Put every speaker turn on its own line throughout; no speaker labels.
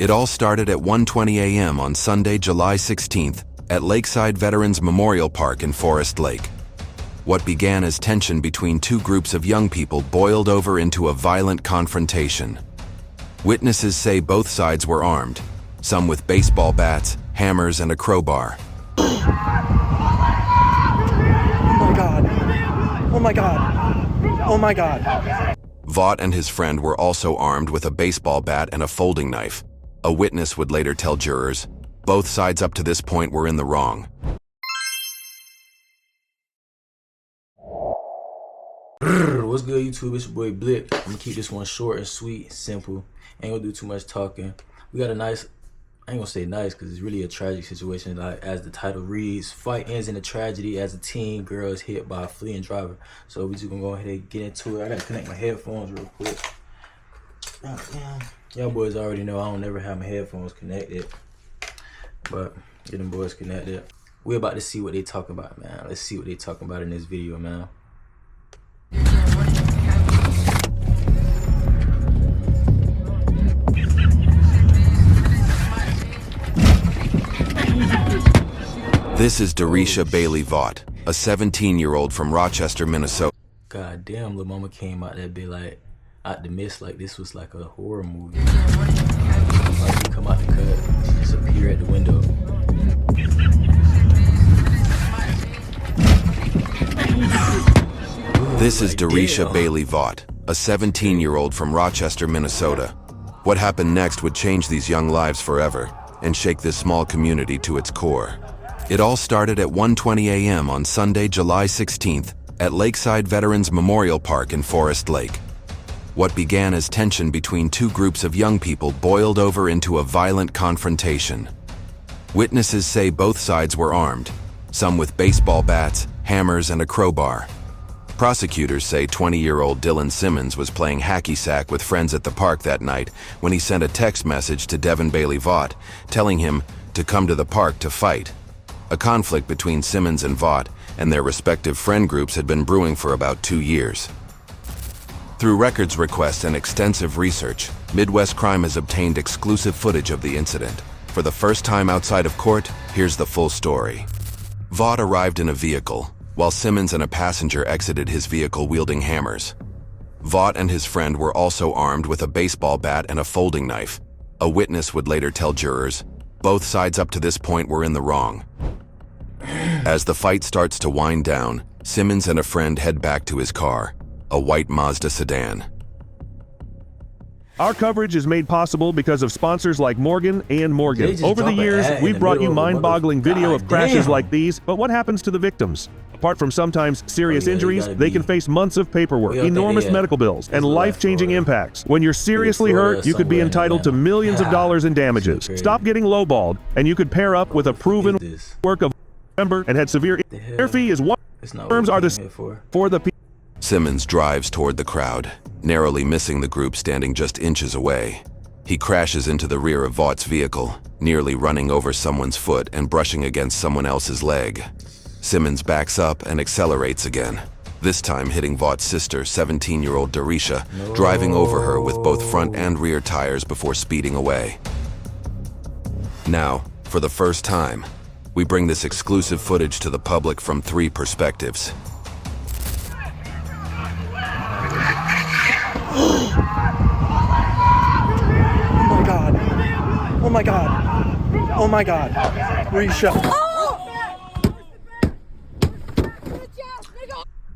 It all started at 1:20 a.m. on Sunday, July 16th, at Lakeside Veterans Memorial Park in Forest Lake. What began as tension between two groups of young people boiled over into a violent confrontation. Witnesses say both sides were armed, some with baseball bats, hammers, and a crowbar.
Oh my God. Oh my God. Oh my God.
Vaught and his friend were also armed with a baseball bat and a folding knife. A witness would later tell jurors, both sides up to this point were in the wrong.
What's good, YouTube? It's your boy Blip. I'm gonna keep this one short and sweet, simple. Ain't gonna do too much talking. We got a nice, I ain't gonna say nice because it's really a tragic situation. Like as the title reads, fight ends in a tragedy as a teen girl is hit by a fleeing driver. So we just gonna go ahead and get into it. I gotta connect my headphones real quick. Y'all boys already know I don't never have my headphones connected, but get them boys connected. We're about to see what they talking about, man. Let's see what they talking about in this video, man.
This is Darisha Bailey Vaught, a 17-year-old from Rochester, Minnesota.
God damn, Lil Mama came out that bit like out the mist like this was like a horror movie. Like she come out the cut, she just appear at the window.
This is
Like,
Darisha
damn.
Bailey Vaught, a 17-year-old from Rochester, Minnesota. What happened next would change these young lives forever and shake this small community to its core. It all started at 1:20 a.m. on Sunday, July 16th, at Lakeside Veterans Memorial Park in Forest Lake. What began as tension between two groups of young people boiled over into a violent confrontation. Witnesses say both sides were armed, some with baseball bats, hammers, and a crowbar. Prosecutors say 20-year-old Dylan Simmons was playing hacky sack with friends at the park that night when he sent a text message to Devin Bailey Vaught, telling him to come to the park to fight. A conflict between Simmons and Vaught and their respective friend groups had been brewing for about 2 years. Through records requests and extensive research, Midwest Crime has obtained exclusive footage of the incident. For the first time outside of court, here's the full story. Vaught arrived in a vehicle, while Simmons and a passenger exited his vehicle wielding hammers. Vaught and his friend were also armed with a baseball bat and a folding knife. A witness would later tell jurors, both sides up to this point were in the wrong. As the fight starts to wind down, Simmons and a friend head back to his car, a white Mazda sedan.
Our coverage is made possible because of sponsors like Morgan and Morgan.
They just
Over the
drop an
years,
ad in
we've
the
brought you
middle of a
mind-boggling
mother-
video of
God
crashes
damn.
like these, but what happens to the victims? Apart from sometimes serious
Oh, yeah, you
injuries,
gotta
they
be-
can face months of paperwork,
We don't think
enormous
they have-
medical bills, and
There's a lot
life-changing
for it.
impacts. When you're seriously
Florida
hurt, you could be
somewhere in
entitled to
Atlanta.
millions of dollars in damages.
Super
Stop getting lowballed, and you could pair up with a proven
this?
work of member and had severe
The hell?
their fee is one.
It's not
Terms
what
are
we
the
came here for.
for the people.
Simmons drives toward the crowd, narrowly missing the group standing just inches away. He crashes into the rear of Vaught's vehicle, nearly running over someone's foot and brushing against someone else's leg. Simmons backs up and accelerates again, this time hitting Vaught's sister, 17-year-old Darisha, driving over her with both front and rear tires before speeding away. Now, for the first time, we bring this exclusive footage to the public from 3 perspectives.
Oh my God. Oh my God. Oh my God. Risha.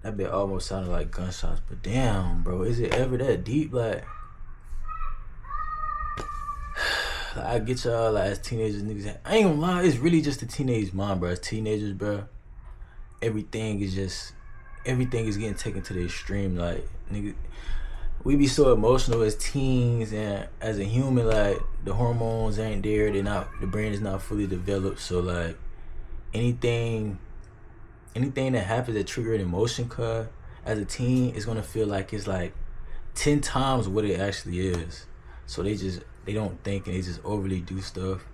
That bit almost sounded like gunshots, but damn, bro, is it ever that deep? Like I get y'all, like, as teenagers, niggas, I ain't gonna lie, it's really just a teenage mind, bro. As teenagers, bro, everything is getting taken to the extreme. Like, nigga, we be so emotional as teens, and as a human, like, the hormones ain't there, the brain is not fully developed, so, like, anything that happens that trigger an emotion, cuz, as a teen, it's gonna feel like it's like 10 times what it actually is. So they don't think, and they just overly do stuff.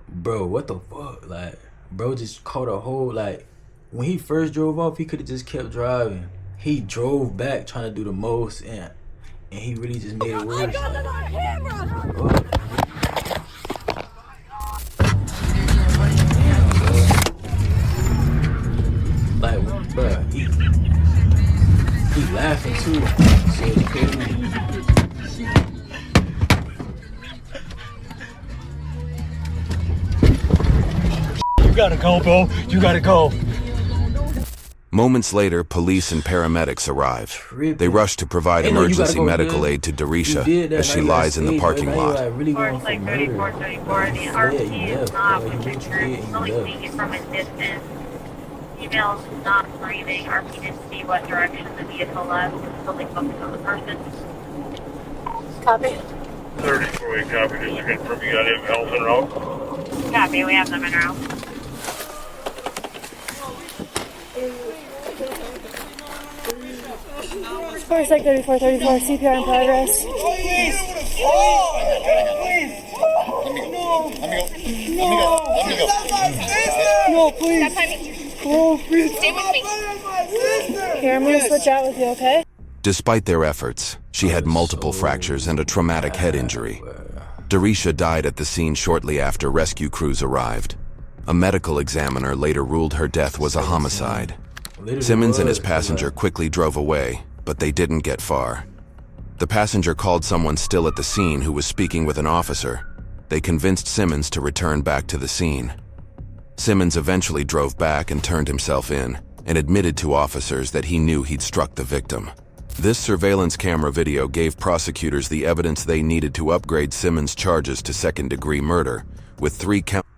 Bro, what the fuck? Like, bro just caught a whole, like, when he first drove off, he could have just kept driving. He drove back trying to do the most, and he really just made it worse. Like,
gotta go, bro. You gotta go.
Moments later, police and paramedics arrive. They rush to provide emergency medical aid to Darisha as she lies in the parking lot.
Course, like 34, 34. The RP is not pictured, only seeing it from a distance. Female's not breathing. RP didn't see what direction the vehicle left. Fully focused on the person. Copy.
34, copy. Just looking for you got him health en route.
Copy, we have them en route.
Course like 34, 34, CPR in progress. No, please. Oh, please. Stay with me. Here, I'm gonna switch out with you, okay?
Despite their efforts, she had multiple fractures and a traumatic head injury. Darisha died at the scene shortly after rescue crews arrived. A medical examiner later ruled her death was a homicide. Simmons and his passenger quickly drove away, but they didn't get far. The passenger called someone still at the scene who was speaking with an officer. They convinced Simmons to return back to the scene. Simmons eventually drove back and turned himself in, and admitted to officers that he knew he'd struck the victim. This surveillance camera video gave prosecutors the evidence they needed to upgrade Simmons' charges to second-degree murder, with 3 counts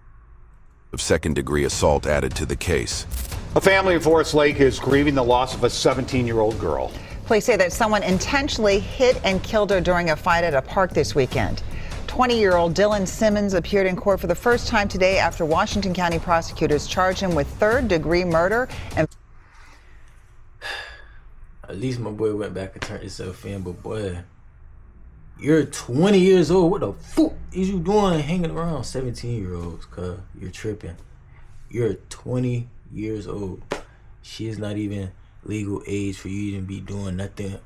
of second-degree assault added to the case.
A family in Forest Lake is grieving the loss of a 17-year-old girl.
Police say that someone intentionally hit and killed her during a fight at a park this weekend. 20-year-old Dylan Simmons appeared in court for the first time today after Washington County prosecutors charged him with third-degree murder and...
At least my boy went back and turned himself in, but boy, you're 20 years old. What the fuck is you doing hanging around 17-year-olds, cuz? You're tripping. You're 20 years old. She is not even legal age for you to even be doing nothing.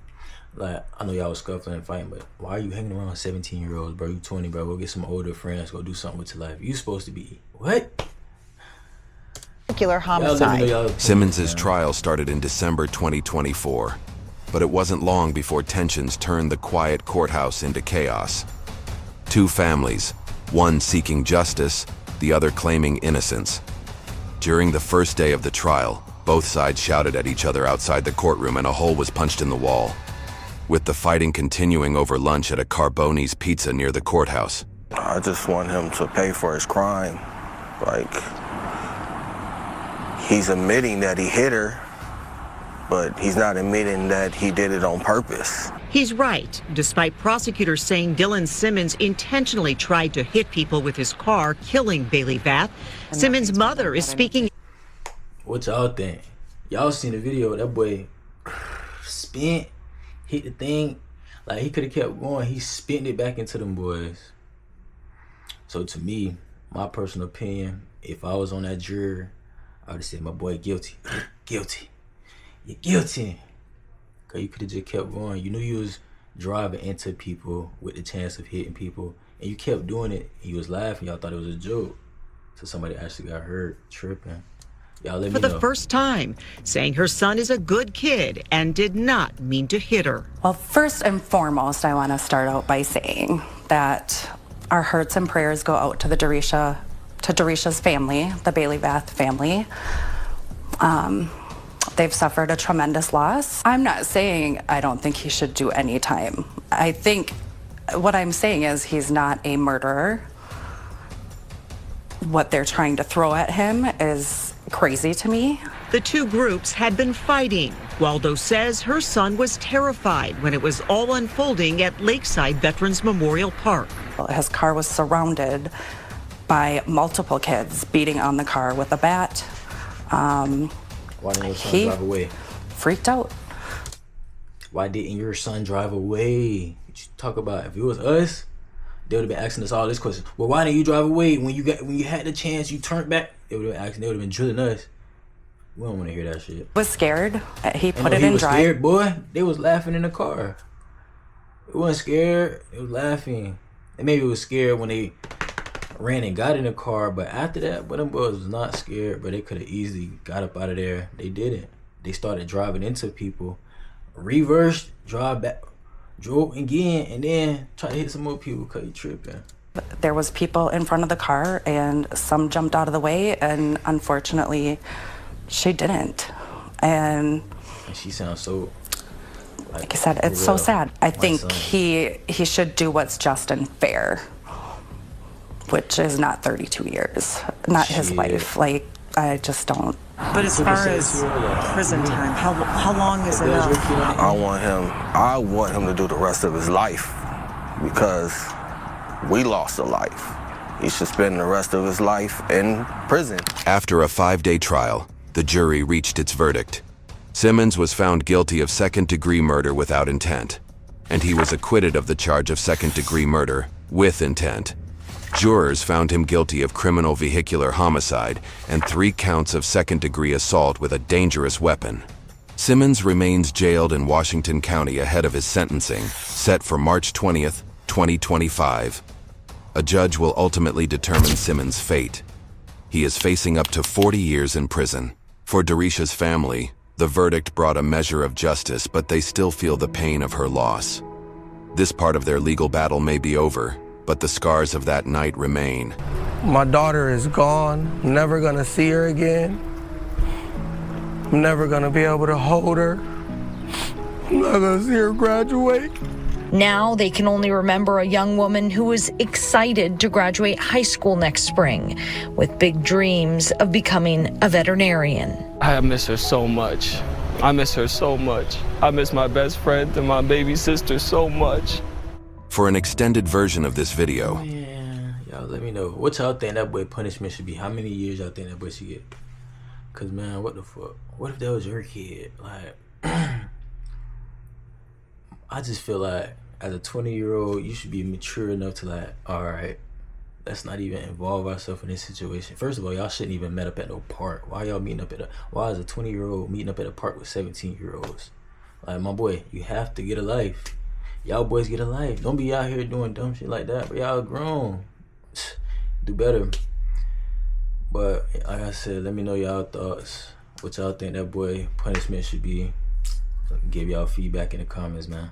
Like, I know y'all was scuffling and fighting, but why are you hanging around 17-year-olds, bro? You 20, bro. Go get some older friends. Go do something with your life. You supposed to be, what?
Homicide.
Simmons' trial started in December 2024, but it wasn't long before tensions turned the quiet courthouse into chaos. 2 families, one seeking justice, the other claiming innocence. During the first day of the trial, both sides shouted at each other outside the courtroom and a hole was punched in the wall. With the fighting continuing over lunch at a Carboni's Pizza near the courthouse.
I just want him to pay for his crime. Like, he's admitting that he hit her, but he's not admitting that he did it on purpose.
He's right, despite prosecutors saying Dylan Simmons intentionally tried to hit people with his car, killing Bailey Vath. Simmons' mother is speaking.
What y'all think? Y'all seen the video, that boy spent, hit the thing, like he could have kept going. He spent it back into them boys. So to me, my personal opinion, if I was on that jury, I would have said, my boy, guilty. Guilty. You're guilty. Cause you could have just kept going. You knew you was driving into people with the chance of hitting people, and you kept doing it. You was laughing. Y'all thought it was a joke. So somebody actually got hurt, tripping. Y'all let me know.
For the first time, saying her son is a good kid and did not mean to hit her.
Well, first and foremost, I want to start out by saying that our hearts and prayers go out to Darisha's family, the Bailey Vath family. They've suffered a tremendous loss. I'm not saying I don't think he should do any time. I think what I'm saying is he's not a murderer. What they're trying to throw at him is crazy to me.
The 2 groups had been fighting. Waldo says her son was terrified when it was all unfolding at Lakeside Veterans Memorial Park.
His car was surrounded by multiple kids beating on the car with a bat.
Why didn't your son drive away?
Freaked out.
Why didn't your son drive away? What you talk about? If it was us, they would have been asking us all this question. Well, why didn't you drive away when you had the chance? You turned back. They would have been asking. They would have been drilling us. We don't want to hear that shit.
Was scared. He put it
he
in
was
drive.
Scared, boy. They was laughing in the car. It wasn't scared. It was laughing. And maybe it was scared when they ran and got in the car, but after that, but them boys was not scared, but they could have easily got up out of there. They didn't. They started driving into people, reversed, drive back, drove again, and then try to hit some more people because you tripping.
There was people in front of the car and some jumped out of the way, and unfortunately she didn't. And
she sounds so,
like I said, it's so sad. I think he should do what's just and fair, which is not 32 years, not his life. Like, I just don't.
But as far as prison time, how long is enough?
I want him to do the rest of his life, because we lost a life. He should spend the rest of his life in prison.
After a 5-day trial, the jury reached its verdict. Simmons was found guilty of second-degree murder without intent, and he was acquitted of the charge of second-degree murder with intent. Jurors found him guilty of criminal vehicular homicide and 3 counts of second-degree assault with a dangerous weapon. Simmons remains jailed in Washington County ahead of his sentencing, set for March 20th, 2025. A judge will ultimately determine Simmons' fate. He is facing up to 40 years in prison. For Darisha's family, the verdict brought a measure of justice, but they still feel the pain of her loss. This part of their legal battle may be over, but the scars of that night remain.
My daughter is gone. I'm never gonna see her again. I'm never gonna be able to hold her. I'm not gonna see her graduate.
Now they can only remember a young woman who was excited to graduate high school next spring, with big dreams of becoming a veterinarian.
I miss her so much. I miss her so much. I miss my best friend and my baby sister so much.
For an extended version of this video,
yeah, y'all let me know. What y'all think that boy punishment should be? How many years y'all think that boy should get? Cause man, what the fuck? What if that was your kid? Like, I just feel like as a 20-year-old, you should be mature enough to like, all right, let's not even involve ourselves in this situation. First of all, y'all shouldn't even met up at no park. Why y'all meeting up at why is a 20-year-old meeting up at a park with 17-year-olds? Like, my boy, you have to get a life. Y'all boys get a life. Don't be out here doing dumb shit like that, but y'all grown. Do better. But like I said, let me know y'all thoughts. What y'all think that boy punishment should be. Give y'all feedback in the comments, man.